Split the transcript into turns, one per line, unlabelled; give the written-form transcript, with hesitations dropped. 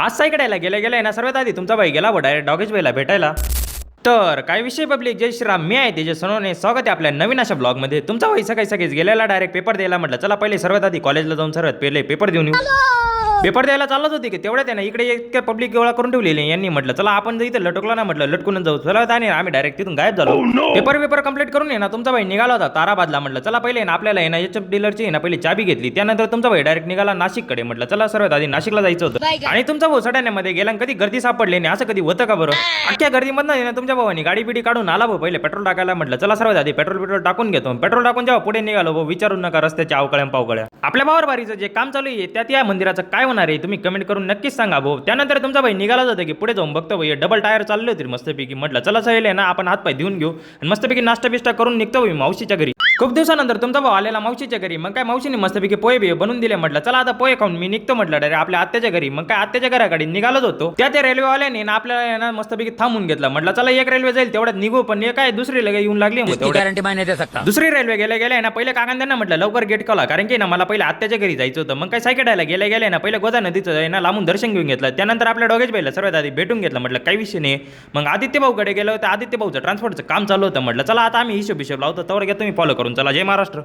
आज साईकडायला गेल्या ना सर्वात आधी तुमचा भाई गेला डायरेक्ट डॉगेश भाईला भेटायला. तर काय विषय पब्लिक, जय श्रीराम, मी आहे तेजस सोनवणे. स्वागत आहे आपल्या नवीन अशा ब्लॉगमध्ये. तुमचा भाई सकाळीच गेलेला डायरेक्ट पेपर द्यायला. म्हटलं चला पहिले सर्वात आधी कॉलेजला जाऊन सर्वात पहिले पेपर देऊन येऊ. पेपर द्यायला चालत होते की तेवढ्या त्यानं इकडे इतक्या पब्लिक गोळा करून ठेवलेली. यांनी म्हटलं चला आपण इथं लटकलो ना, म्हटलं लटकून जाऊ. चला आणि आम्ही डायरेक्ट तिथून गायब झालो. पेपर कंप्लीट करून ना तुमचा भाई निघाला होता ताराबादला. म्हटलं चला पहिले ना आपल्याला ना एचएफ डीलरची ना पहिली चाबी घेतली. त्यानंतर तुमचा भाई डायरेक्ट निघाला नाशिककडे. म्हटलं चला सर्वात आधी नाशिकला जायचं होतं. आणि तुमचा भाऊ सड्यामध्ये गेला. कधी गर्दी सापडली नाही असं कधी होतं का बरं? अख्ख्या गर्दीमधनं ना तुमच्या भावानी गाडी बिडी काढून आला भाऊ पहिले पेट्रोल टाकायला. म्हटलं चला सर्वात आधी पेट्रोल टाकून घेतो. पेट्रोल टाकून जेव्हा पुढे निघालो भाऊ विचारून नका रस्त्याच्या अवकळ्या पावकळ्या. आपल्या बारीचं जे काम चालू आहे त्यात या मंदिराचं काय होणार आहे तुम्ही कमेंट करून नक्कीच सांगा भाऊ. त्यानंतर तुमचा भाई निघाला होता की पुढे जाऊन बघतो भाई डबल टायर चालले होते मस्तपैकी. म्हटलं चला सहेल आहे ना आपण हातपाय देऊन घेऊ आणि मस्तपैकी नाश्ता बिष्टा करून निघतो भाई मावशीच्या घरी. खूप दिवसानंतर तुमचा भाऊ आलेला मावशीच्या घरी. मग काय मावशीने मस्तपैकी पोहे बिहे बनवून दिले. म्हटलं चला आता पोहे खाऊन मी निघतो. म्हटलं डायरेक्ट आपल्या आत्याच्या घरी. मग काय आत्याच्या घराकडे निघालच होतो. त्या रेल्वेवाल्याने ना आपल्याला ना मस्तपैकी थांबून घेतला. म्हटलं चला एक रेल्वे जाईल तेवढ्यात निघू. पण काय दुसरी लगे येऊन लागली. दुसरी रेल्वे गेल्या ना पहिले काकांना म्हटलं लवकर गेट कॉला, कारण की ना मला पहिले आत्याच्या घरी जायचं होतं. मग काय सायकडायला गेल्या ना पहिले गोदा नदीचं ना लांबून दर्शन घेऊन घेतलं. त्यानंतर आपल्या डॉगेश भाईला सर्वात आधी भेटून घेतलं. म्हटलं काही विषय नाही. मग आदित्य भाऊकडे गेलो होतं. आदित्य भाऊचं ट्रान्सपोर्टचं काम चालू होतं. म्हटलं चला आता आम्ही हिशोब लावतो तवर घ्या तुम्ही फॉलो करून. चला जय महाराष्ट्र.